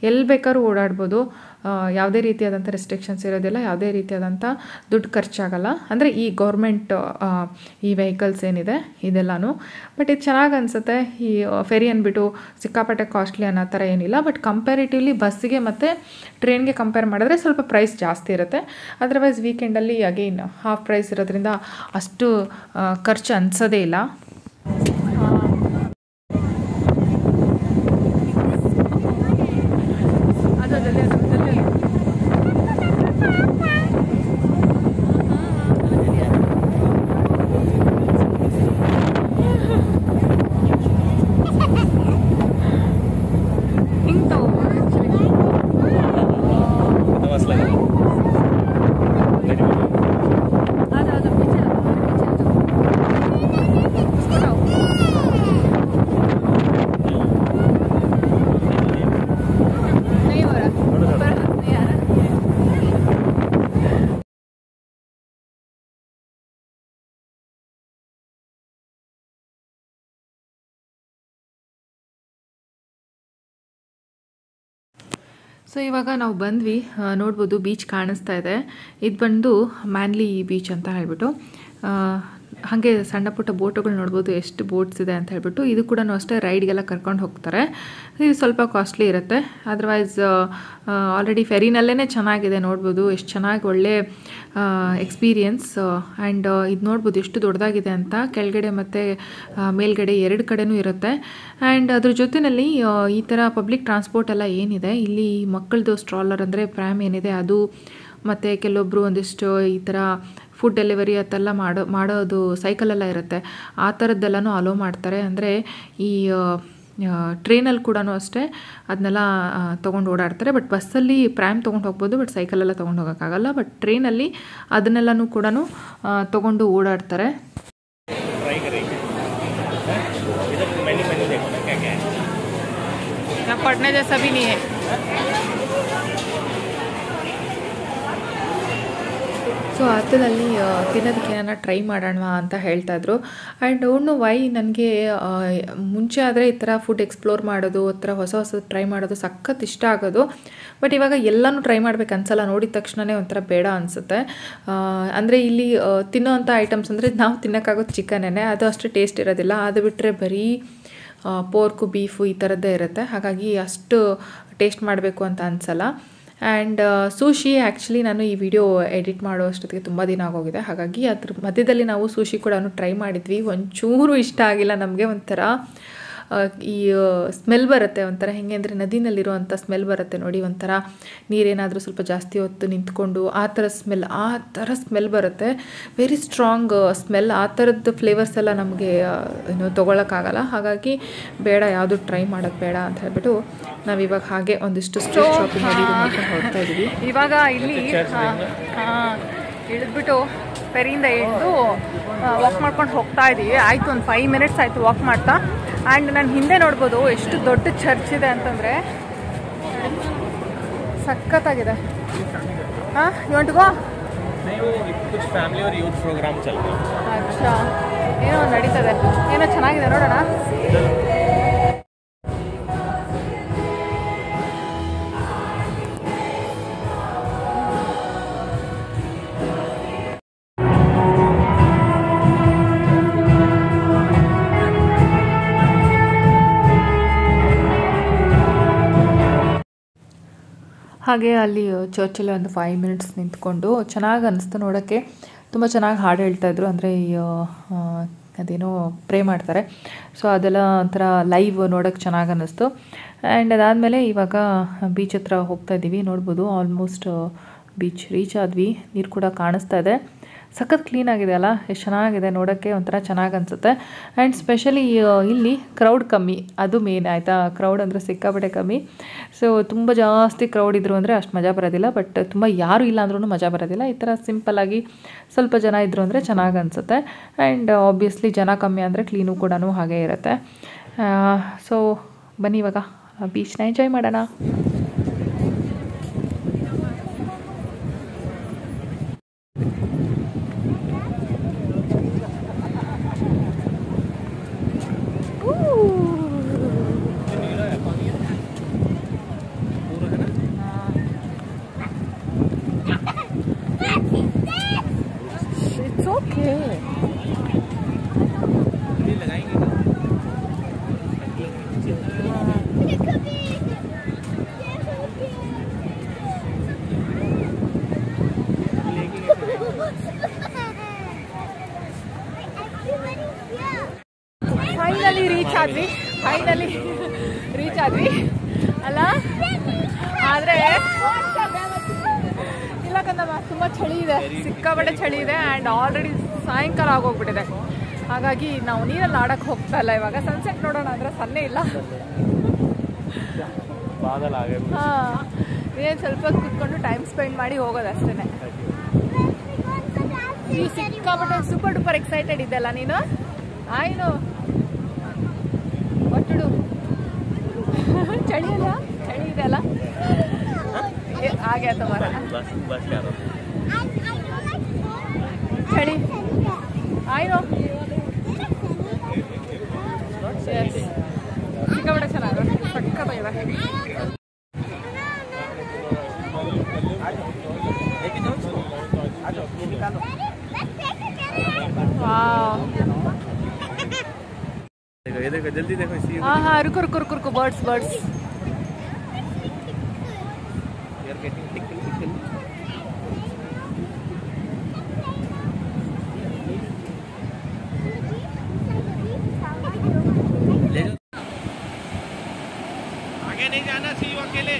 ಎಲ್ಲಿ ಬೇಕಾದ್ರೂ ಓಡಾಡ್ಬೋದು, ಯಾವುದೇ ರೀತಿಯಾದಂಥ ರೆಸ್ಟ್ರಿಕ್ಷನ್ಸ್ ಇರೋದಿಲ್ಲ, ಯಾವುದೇ ರೀತಿಯಾದಂಥ ದುಡ್ಡು ಖರ್ಚಾಗಲ್ಲ. ಅಂದರೆ ಈ ಗೌರ್ಮೆಂಟ್ ಈ ವೆಹಿಕಲ್ಸ್ ಏನಿದೆ ಇದೆಲ್ಲನೂ. ಬಟ್ ಇದು ಚೆನ್ನಾಗಿ ಅನಿಸುತ್ತೆ. ಈ ಫೆರಿ ಅಂದ್ಬಿಟ್ಟು ಸಿಕ್ಕಾಪಟ್ಟೆ ಕಾಸ್ಟ್ಲಿ ಅನ್ನೋ ಥರ ಏನಿಲ್ಲ. ಬಟ್ ಕಂಪ್ಯಾರಿಟಿವ್ಲಿ ಬಸ್ಸಿಗೆ ಮತ್ತು ಟ್ರೈನ್ಗೆ ಕಂಪೇರ್ ಮಾಡಿದ್ರೆ ಸ್ವಲ್ಪ ಪ್ರೈಸ್ ಜಾಸ್ತಿ ಇರುತ್ತೆ. ಅದರ್ವೈಸ್ ವೀಕೆಂಡಲ್ಲಿ ಅಗೈನ್ ಹಾಫ್ ಪ್ರೈಸ್ ಇರೋದ್ರಿಂದ ಅಷ್ಟು ಖರ್ಚು ಅನಿಸೋದೇ ಇಲ್ಲ. ಸೊ ಇವಾಗ ನಾವು ಬಂದ್ವಿ, ನೋಡ್ಬೋದು ಬೀಚ್ ಕಾಣಿಸ್ತಾ ಇದೆ. ಇದು ಬಂದು ಮ್ಯಾನ್ಲಿ ಬೀಚ್ ಅಂತ ಹೇಳ್ಬಿಟ್ಟು ಹಾಗೆ ಸಣ್ಣ ಪುಟ್ಟ ಬೋಟುಗಳು ನೋಡ್ಬೋದು, ಎಷ್ಟು ಬೋಟ್ಸ್ ಇದೆ ಅಂತ ಹೇಳ್ಬಿಟ್ಟು. ಇದು ಕೂಡ ಅಷ್ಟೇ ರೈಡ್ಗೆಲ್ಲ ಕರ್ಕೊಂಡು ಹೋಗ್ತಾರೆ. ಇದು ಸ್ವಲ್ಪ ಕಾಸ್ಟ್ಲಿ ಇರುತ್ತೆ. ಅದರ್ವೈಸ್ ಆಲ್ರೆಡಿ ಫೆರಿನಲ್ಲೇ ಚೆನ್ನಾಗಿದೆ ನೋಡ್ಬೋದು, ಎಷ್ಟು ಚೆನ್ನಾಗಿ ಒಳ್ಳೆ ಎಕ್ಸ್ಪೀರಿಯನ್ಸ್. ಆ್ಯಂಡ್ ಇದು ನೋಡ್ಬೋದು ಎಷ್ಟು ದೊಡ್ಡದಾಗಿದೆ ಅಂತ, ಕೆಳಗಡೆ ಮತ್ತು ಮೇಲ್ಗಡೆ ಎರಡು ಕಡೆನೂ ಇರುತ್ತೆ. ಆ್ಯಂಡ್ ಅದ್ರ ಜೊತೆಯಲ್ಲಿ ಈ ಥರ ಪಬ್ಲಿಕ್ ಟ್ರಾನ್ಸ್ಪೋರ್ಟ್ ಎಲ್ಲ ಏನಿದೆ ಇಲ್ಲಿ, ಮಕ್ಕಳದು ಸ್ಟ್ರಾಲರ್ ಅಂದರೆ ಪ್ರ್ಯಾಮ್ ಏನಿದೆ ಅದು, ಮತ್ತು ಕೆಲವೊಬ್ಬರು ಒಂದಿಷ್ಟು ಈ ಥರ ಫುಡ್ ಡೆಲಿವರಿ ಅದೆಲ್ಲ ಮಾಡೋದು ಸೈಕಲೆಲ್ಲ ಇರುತ್ತೆ, ಆ ಥರದ್ದೆಲ್ಲನೂ ಅಲೋ ಮಾಡ್ತಾರೆ. ಅಂದರೆ ಈ ಟ್ರೈನಲ್ಲಿ ಕೂಡ ಅಷ್ಟೇ ಅದನ್ನೆಲ್ಲ ತೊಗೊಂಡು ಓಡಾಡ್ತಾರೆ. ಬಟ್ ಬಸ್ಸಲ್ಲಿ ಪ್ರ್ಯಾಮ್ ತೊಗೊಂಡು ಹೋಗ್ಬೋದು, ಬಟ್ ಸೈಕಲೆಲ್ಲ ತೊಗೊಂಡು ಹೋಗೋಕ್ಕಾಗಲ್ಲ. ಬಟ್ ಟ್ರೈನಲ್ಲಿ ಅದನ್ನೆಲ್ಲನೂ ಕೂಡ ತೊಗೊಂಡು ಓಡಾಡ್ತಾರೆ. ಪಡ್ನೆ ಜೈಸಾ ಭಿ ನೀ ಹೈ. ಸೊ ಅದರಲ್ಲಿ ತಿನ್ನೋದಕ್ಕೆ ಏನಾರ ಟ್ರೈ ಮಾಡೋಣ ಅಂತ ಹೇಳ್ತಾಯಿದ್ರು. ಆ್ಯಂಡ್ ಡೋಂಟ್ ವೈ ನನಗೆ ಮುಂಚೆ ಆದರೆ ಈ ಥರ ಫುಡ್ ಎಕ್ಸ್ಪ್ಲೋರ್ ಮಾಡೋದು, ಆ ಥರ ಹೊಸ ಹೊಸ ಟ್ರೈ ಮಾಡೋದು ಸಖತ್ ಇಷ್ಟ ಆಗೋದು. ಬಟ್ ಇವಾಗ ಎಲ್ಲನೂ ಟ್ರೈ ಮಾಡ್ಬೇಕು ಅನ್ಸಲ್ಲ, ನೋಡಿದ ತಕ್ಷಣವೇ ಒಂಥರ ಬೇಡ ಅನಿಸುತ್ತೆ. ಅಂದರೆ ಇಲ್ಲಿ ತಿನ್ನೋ ಅಂಥ ಐಟಮ್ಸ್ ಅಂದರೆ ನಾವು ತಿನ್ನೋಕ್ಕಾಗೋದು ಚಿಕನ್ನೇ, ಅದು ಅಷ್ಟು ಟೇಸ್ಟ್ ಇರೋದಿಲ್ಲ. ಅದು ಬಿಟ್ಟರೆ ಬರೀ ಪೋರ್ಕು, ಬೀಫು ಈ ಥರದ್ದೇ ಇರುತ್ತೆ. ಹಾಗಾಗಿ ಅಷ್ಟು ಟೇಸ್ಟ್ ಮಾಡಬೇಕು ಅಂತ ಅನಿಸಲ್ಲ. ಆ್ಯಂಡ್ ಸೂಶಿ ಆ್ಯಕ್ಚುಲಿ ನಾನು ಈ ವಿಡಿಯೋ ಎಡಿಟ್ ಮಾಡೋ ಅಷ್ಟೊತ್ತಿಗೆ ತುಂಬ ದಿನ ಆಗೋಗಿದೆ. ಹಾಗಾಗಿ ಅದ್ರ ಮಧ್ಯದಲ್ಲಿ ನಾವು ಸೂಶಿ ಕೂಡ ಟ್ರೈ ಮಾಡಿದ್ವಿ. ಒಂಚೂರು ಇಷ್ಟ ಆಗಿಲ್ಲ ನಮಗೆ. ಒಂಥರ ಈ ಸ್ಮೆಲ್ ಬರುತ್ತೆ, ಒಂಥರ ಹೆಂಗೆ ಅಂದರೆ ನದಿನಲ್ಲಿರುವಂಥ ಸ್ಮೆಲ್ ಬರುತ್ತೆ ನೋಡಿ, ಒಂಥರ ನೀರೇನಾದರೂ ಸ್ವಲ್ಪ ಜಾಸ್ತಿ ಹೊತ್ತು ನಿಂತ್ಕೊಂಡು ಆ ಥರ ಸ್ಮೆಲ್ ಬರುತ್ತೆ. Very strong smell. ಆ ಥರದ್ದು ಫ್ಲೇವರ್ಸ್ ಎಲ್ಲ ನಮಗೆ ಏನು ತೊಗೊಳಕ್ಕಾಗಲ್ಲ. ಹಾಗಾಗಿ ಬೇಡ, ಯಾವುದು ಟ್ರೈ ಮಾಡೋದು ಬೇಡ ಅಂತ ಹೇಳ್ಬಿಟ್ಟು ನಾವಿವಾಗ ಹಾಗೆ ಒಂದಿಷ್ಟು ಸ್ಟ್ರೀಟ್ ಶಾಪಿಂಗ್ ಮಾಡ್ಕೊಂಡು ಹೋಗ್ತಾ ಇದ್ದೀವಿ. ಇವಾಗ ಇಲ್ಲಿ ಇಳಿದ್ಬಿಟ್ಟು ಫೆರಿಯಿಂದ ಇಳಿದು ವಾಕ್ ಮಾಡ್ಕೊಂಡು ಹೋಗ್ತಾ ಇದ್ದೀವಿ. ಆಯಿತು, ಒಂದು 5 ಮಿನಿಟ್ಸ್ ಆಯಿತು ವಾಕ್ ಮಾಡ್ತಾ. ಆ್ಯಂಡ್ ನಾನು ಹಿಂದೆ ನೋಡ್ಬೋದು ಎಷ್ಟು ದೊಡ್ಡ ಚರ್ಚ್ ಇದೆ ಅಂತಂದರೆ, ಸಖತ್ತಾಗಿದೆ. ಹಾಂ, you want to go? Family और ಯೂತ್ ಪ್ರೋಗ್ರಾಮ್ ಚಲ್ ರहा है. ಅಚ್ಚಾ, ಏನೋ ನಡೀತದೆ, ಏನೋ ಚೆನ್ನಾಗಿದೆ, ನೋಡೋಣ. ಹಾಗೆ ಅಲ್ಲಿ ಚರ್ಚಲ್ಲಿ ಒಂದು 5 ಮಿನಿಟ್ಸ್ ನಿಂತ್ಕೊಂಡು ಚೆನ್ನಾಗಿ ಅನ್ನಿಸ್ತು ನೋಡೋಕ್ಕೆ. ತುಂಬ ಚೆನ್ನಾಗಿ ಹಾಡು ಹೇಳ್ತಾಯಿದ್ರು. ಅಂದರೆ ಅದೇನೋ ಪ್ರೇ ಮಾಡ್ತಾರೆ. ಸೊ ಅದೆಲ್ಲ ಒಂಥರ ಲೈವ್ ನೋಡೋಕ್ಕೆ ಚೆನ್ನಾಗಿ ಅನ್ನಿಸ್ತು. ಆ್ಯಂಡ್ ಅದಾದಮೇಲೆ ಇವಾಗ ಬೀಚ್ ಹತ್ರ ಹೋಗ್ತಾ ಇದ್ದೀವಿ. ನೋಡ್ಬೋದು ಆಲ್ಮೋಸ್ಟ್ ಬೀಚ್ ರೀಚ್ ಆದ್ವಿ. ನೀರು ಕೂಡ ಕಾಣಿಸ್ತಾ ಇದೆ. ಸಖತ್ ಕ್ಲೀನಾಗಿದೆ ಅಲ್ಲ, ಎಷ್ಟು ಚೆನ್ನಾಗಿದೆ ನೋಡೋಕ್ಕೆ, ಒಂಥರ ಚೆನ್ನಾಗಿ ಅನಿಸುತ್ತೆ. ಆ್ಯಂಡ್ ಸ್ಪೆಷಲಿ ಇಲ್ಲಿ ಕ್ರೌಡ್ ಕಮ್ಮಿ, ಅದು ಮೇನ್ ಆಯಿತಾ. ಕ್ರೌಡ್ ಅಂದರೆ ಸಿಕ್ಕಾಪಟ್ಟೆ ಕಮ್ಮಿ. ಸೊ ತುಂಬ ಜಾಸ್ತಿ ಕ್ರೌಡ್ ಇದ್ದರು ಅಂದರೆ ಅಷ್ಟು ಮಜಾ ಬರೋದಿಲ್ಲ. ಬಟ್ ತುಂಬ ಯಾರೂ ಇಲ್ಲ ಅಂದ್ರೂ ಮಜಾ ಬರೋದಿಲ್ಲ. ಈ ಥರ ಸಿಂಪಲ್ಲಾಗಿ ಸ್ವಲ್ಪ ಜನ ಇದ್ದರು ಅಂದರೆ ಚೆನ್ನಾಗಿ ಅನಿಸುತ್ತೆ. ಆ್ಯಂಡ್ ಆಬ್ವಿಯಸ್ಲಿ ಜನ ಕಮ್ಮಿ ಅಂದರೆ ಕ್ಲೀನು ಕೂಡ ಹಾಗೇ ಇರುತ್ತೆ. ಸೊ ಬನ್ನಿ ಇವಾಗ ಬೀಚ್ನ ಎಂಜಾಯ್ ಮಾಡೋಣ. ಫೈನಲಿ ರೀಚ್ ಆದ್ವಿ ಅಲ್ಲ. ಆದರೆ ಇಲ್ಲ ಕಂದಮ್ಮ, ತುಂಬ ಚಳಿ ಇದೆ, ಸಿಕ್ಕಾಪಟ್ಟೆ ಚಳಿ ಇದೆ. ಆ್ಯಂಡ್ ಆಲ್ರೆಡಿ ಸಾಯಂಕಾಲ ಆಗೋಗ್ಬಿಟ್ಟಿದೆ. ಹಾಗಾಗಿ ನಾವು ನೀರಲ್ಲಿ ಆಡೋಕ್ಕೆ ಹೋಗ್ತಾ ಇಲ್ಲ. ಇವಾಗ ಸನ್ಸೆಟ್ ನೋಡೋಣ ಅಂದರೆ ಸನ್ನೆ ಇಲ್ಲ. ಹಾಂ, ಏನು ಸ್ವಲ್ಪ ಕೂತ್ಕೊಂಡು ಟೈಮ್ ಸ್ಪೆಂಡ್ ಮಾಡಿ ಹೋಗೋದು ಅಷ್ಟೇ. ಈ ಸಿಕ್ಕಾಪಟ್ಟೆ ಸೂಪರ್ ಡೂಪರ್ ಎಕ್ಸೈಟೆಡ್ ಇದೆಲ್ಲ ನೀನು. ಆಯ್ನು ಒಟ್ಟುಡು ಚಳಿ ಅಲ್ಲ, ಚಳಿ ಇದೆ ಅಲ್ಲ, ಹಾಗೆ ಅಥವಾ ಚಳಿ ಆಯ್ನು ಸಿಕ್ಕಾಪಟ್ಟೆ ಚೆನ್ನಾಗಿ ಸಕ್ಕತ್ತಾಗಿದೆ. वाह देखो ये देखो जल्दी देखो सी हाँ हाँ रुको रुको रुको रुको बर्ड्स बर्ड्स यार गेटिंग टिकल ले जाओ आगे नहीं जाना सी अकेले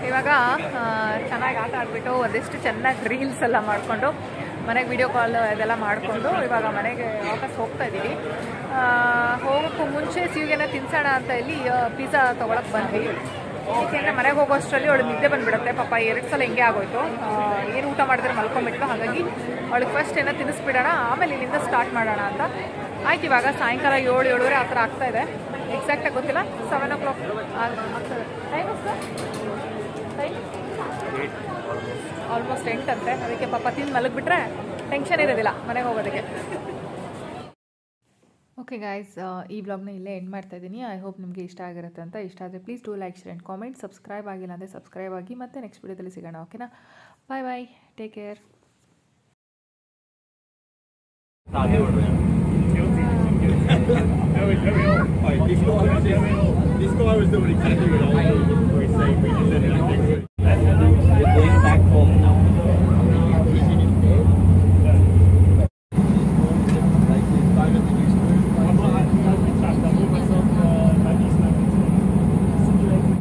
ಇವಾಗ ಚೆನ್ನಾಗಿ ಆಟ ಆಡ್ಬಿಟ್ಟು ಒಂದಿಷ್ಟು ಚೆನ್ನಾಗಿ ರೀಲ್ಸ್ ಎಲ್ಲ ಮಾಡಿಕೊಂಡು ಮನೆಗೆ ವಿಡಿಯೋ ಕಾಲ್ ಇದೆಲ್ಲ ಮಾಡಿಕೊಂಡು ಇವಾಗ ಮನೆಗೆ ವಾಪಸ್ ಹೋಗ್ತಾ ಇದ್ದೀವಿ. ಹೋಗೋಕ್ಕೂ ಮುಂಚೆ ಸಿವಿಗೆನ ತಿನ್ಸೋಣ ಅಂತ ಇಲ್ಲಿ ಪಿಜ್ಜಾ ತೊಗೊಳಕ್ಕೆ ಬಂದ್ವಿ. ಏಕೆಂದರೆ ಮನೆಗೆ ಹೋಗೋಷ್ಟರಲ್ಲಿ ಅವಳು ನಿದ್ದೆ ಬಂದುಬಿಡುತ್ತೆ. ಪಾಪ 2 ಸಲ ಹಿಂಗೆ ಆಗೋಯ್ತು. ಏನು ಊಟ ಮಾಡಿದ್ರೆ ಮಲ್ಕೊಂಬಿಟ್ಲು. ಹಾಗಾಗಿ ಅವಳಿಗೆ ಫಸ್ಟ್ ಏನೋ ತಿನ್ನಿಸ್ಬಿಡೋಣ, ಆಮೇಲೆ ಇಲ್ಲಿಂದ ಸ್ಟಾರ್ಟ್ ಮಾಡೋಣ ಅಂತ ಆಯ್ತು. ಇವಾಗ ಸಾಯಂಕಾಲ 7-7:30 ಆ ಥರ ಆಗ್ತಾಯಿದೆ. ಎಕ್ಸಾಕ್ಟಾಗಿ ಗೊತ್ತಿಲ್ಲ, 7 o'clock ಆಗ್ತದೆ. ಟೈಮ್ ಆಲ್ಮೋಸ್ಟ್ 8 ಅಂತೆ. ಅದಕ್ಕೆ ಪಾಪ ತಿಂದು ಮಲಗಿಬಿಟ್ರೆ ಟೆನ್ಷನ್ ಇರೋದಿಲ್ಲ ಮನೆಗೆ ಹೋಗೋದಕ್ಕೆ. ಓಕೆ ಗಾಯ್ಸ್, ಈ ಬ್ಲಾಗ್ನ ಇಲ್ಲೇ ಎಂಡ್ ಮಾಡ್ತಾ ಇದ್ದೀನಿ. ಐ ಹೋಪ್ ನಿಮಗೆ ಇಷ್ಟ ಆಗಿರುತ್ತೆ ಅಂತ. ಇಷ್ಟ ಆದರೆ please do like share and comment. Subscribe ಆಗಿಲ್ಲ ಅಂದರೆ ಸಬ್ಸ್ಕ್ರೈಬ್ ಆಗಿ. ಮತ್ತೆ ನೆಕ್ಸ್ಟ್ ವಿಡಿಯೋದಲ್ಲಿ ಸಿಗೋಣ. ಓಕೆನಾ? Bye bye, take care. This guy was doing exactly what I was saying. We just said